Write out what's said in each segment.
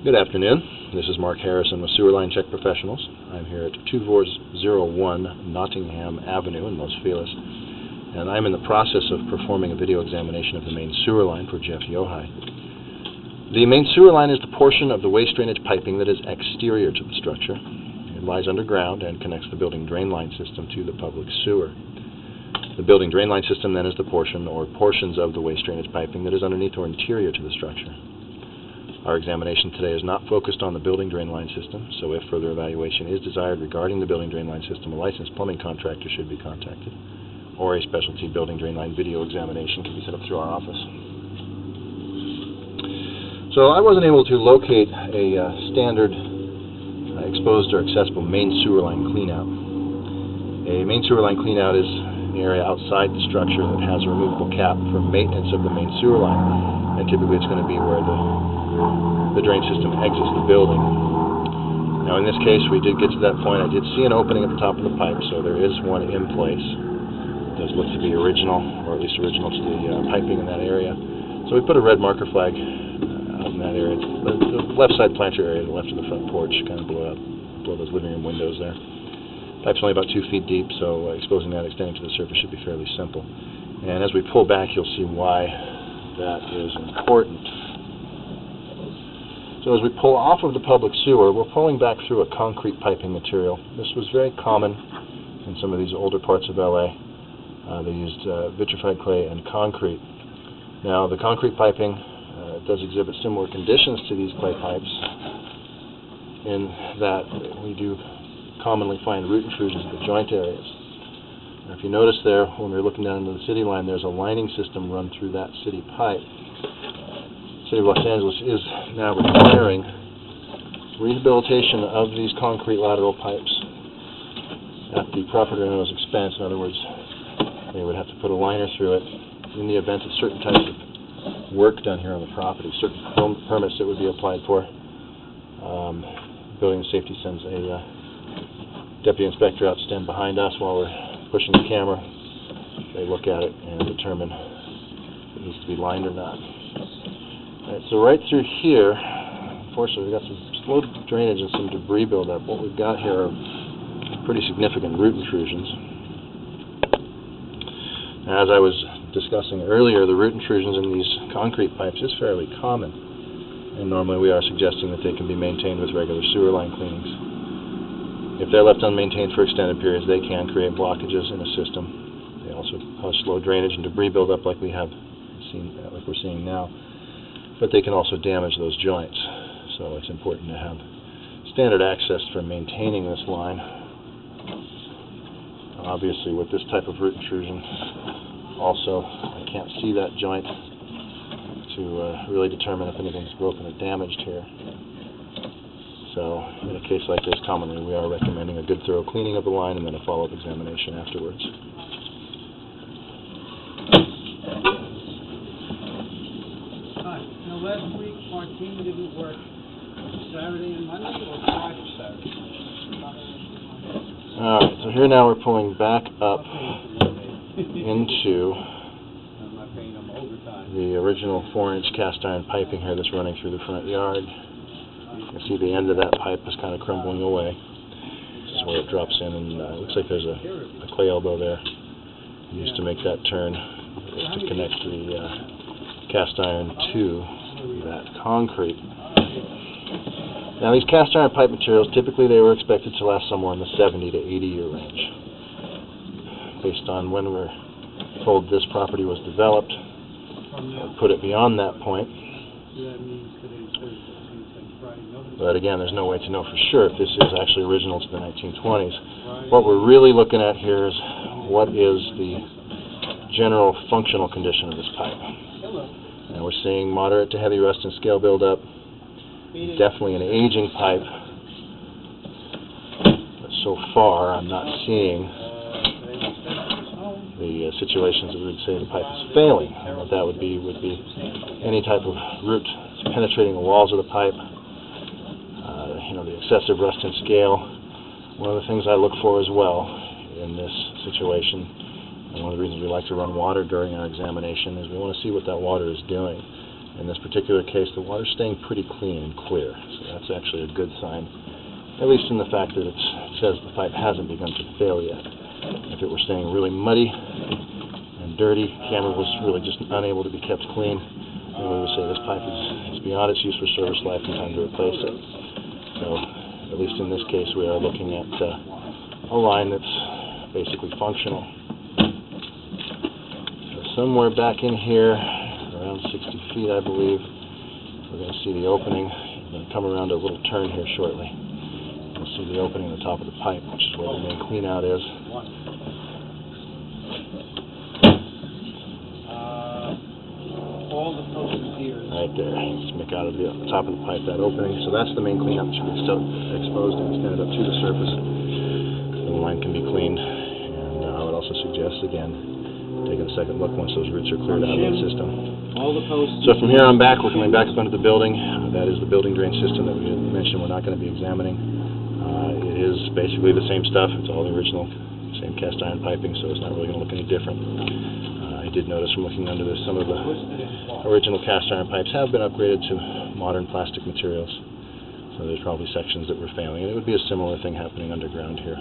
Good afternoon. This is Mark Harrison with Sewer Line Check Professionals. I'm here at 2401 Nottingham Avenue in Los Feliz, and I'm in the process of performing a video examination of the main sewer line for Jeff Yohai. The main sewer line is the portion of the waste drainage piping that is exterior to the structure. It lies underground and connects the building drain line system to the public sewer. The building drain line system then is the portion or portions of the waste drainage piping that is underneath or interior to the structure. Our examination today is not focused on the building drain line system, so if further evaluation is desired regarding the building drain line system, a licensed plumbing contractor should be contacted, or a specialty building drain line video examination can be set up through our office. So I wasn't able to locate a standard exposed or accessible main sewer line cleanout. A main sewer line cleanout is an area outside the structure that has a removable cap for maintenance of the main sewer line, and typically it's going to be where the drain system exits the building. Now in this case we did get to that point. I did see an opening at the top of the pipe, so there is one in place. It does look to be original, or at least original to the piping in that area. So we put a red marker flag out in that area, the left side planter area, the left of the front porch, kind of below those living room windows there. Pipe's only about 2 feet deep, so exposing that extending to the surface should be fairly simple. And as we pull back, you'll see why that is important. So as we pull off of the public sewer, we're pulling back through a concrete piping material. This was very common in some of these older parts of LA. They used vitrified clay and concrete. Now the concrete piping does exhibit similar conditions to these clay pipes in that we do commonly find root intrusions at the joint areas. Now if you notice there, when we're looking down into the city line, there's a lining system run through that city pipe. The City of Los Angeles is now requiring rehabilitation of these concrete lateral pipes at the property owner's expense. In other words, they would have to put a liner through it in the event of certain types of work done here on the property, certain permits that would be applied for. Building and Safety sends a deputy inspector out to stand behind us while we're pushing the camera. They look at it and determine if it needs to be lined or not. Alright, so right through here, unfortunately we've got some slow drainage and some debris buildup. What we've got here are pretty significant root intrusions. As I was discussing earlier, the root intrusions in these concrete pipes is fairly common, and normally we are suggesting that they can be maintained with regular sewer line cleanings. If they're left unmaintained for extended periods, they can create blockages in a system. They also cause slow drainage and debris buildup like we're seeing now. But they can also damage those joints, so it's important to have standard access for maintaining this line. Obviously with this type of root intrusion, also I can't see that joint to really determine if anything's broken or damaged here. So in a case like this, commonly we are recommending a good thorough cleaning of the line and then a follow-up examination afterwards. Last week, Martine didn't work Saturday and Monday, or Friday, Saturday? Alright, so here now we're pulling back up into the original 4-inch cast iron piping here that's running through the front yard. You can see the end of that pipe is kind of crumbling away. This is where it drops in, and it looks like there's a clay elbow there used to make that turn to connect the cast iron to that concrete. Now these cast iron pipe materials, typically they were expected to last somewhere in the 70 to 80 year range. Based on when we're told this property was developed, I'll put it beyond that point. But again, there's no way to know for sure if this is actually original to the 1920s. What we're really looking at here is what is the general functional condition of this pipe. And we're seeing moderate to heavy rust and scale buildup. Definitely an aging pipe. But so far, I'm not seeing the situations that would say the pipe is failing. And what that would be any type of root penetrating the walls of the pipe. The excessive rust and scale. One of the things I look for as well in this situation, and one of the reasons we like to run water during our examination, is we want to see what that water is doing. In this particular case, the water's staying pretty clean and clear, so that's actually a good sign, at least in the fact that it says the pipe hasn't begun to fail yet. If it were staying really muddy and dirty, camera was really just unable to be kept clean, then we would say this pipe is beyond its use for service life and time to replace it. So, at least in this case, we are looking at a line that's basically functional. So somewhere back in here, around 60 feet, I believe, we're going to see the opening. We're going to come around a little turn here shortly. We'll see the opening at the top of the pipe, which is where the main cleanout is. All the posts here. Right there. Just make out of the top of the pipe that opening. So that's the main cleanout that should be still exposed and extended up to the surface. And the line can be cleaned. And I would also suggest, again, taking a second look once those roots are cleared out of the system. All the posts. So from here on back, we're coming back up into the building. That is the building drain system that we mentioned we're not going to be examining. It is basically the same stuff. It's all the original, same cast iron piping, so it's not really going to look any different. I did notice from looking under this, some of the original cast iron pipes have been upgraded to modern plastic materials. So there's probably sections that were failing, and it would be a similar thing happening underground here.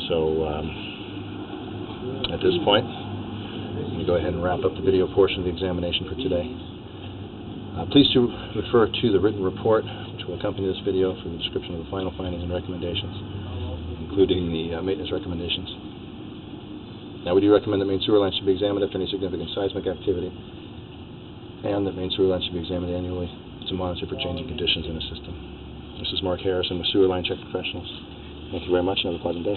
So at this point, I'm going to go ahead and wrap up the video portion of the examination for today. Please do refer to the written report which will accompany this video for the description of the final findings and recommendations, including the maintenance recommendations. Now, we do recommend that main sewer lines should be examined after any significant seismic activity, and that main sewer lines should be examined annually to monitor for changing conditions in the system. This is Mark Harrison with Sewer Line Check Professionals. Thank you very much, and have a pleasant day.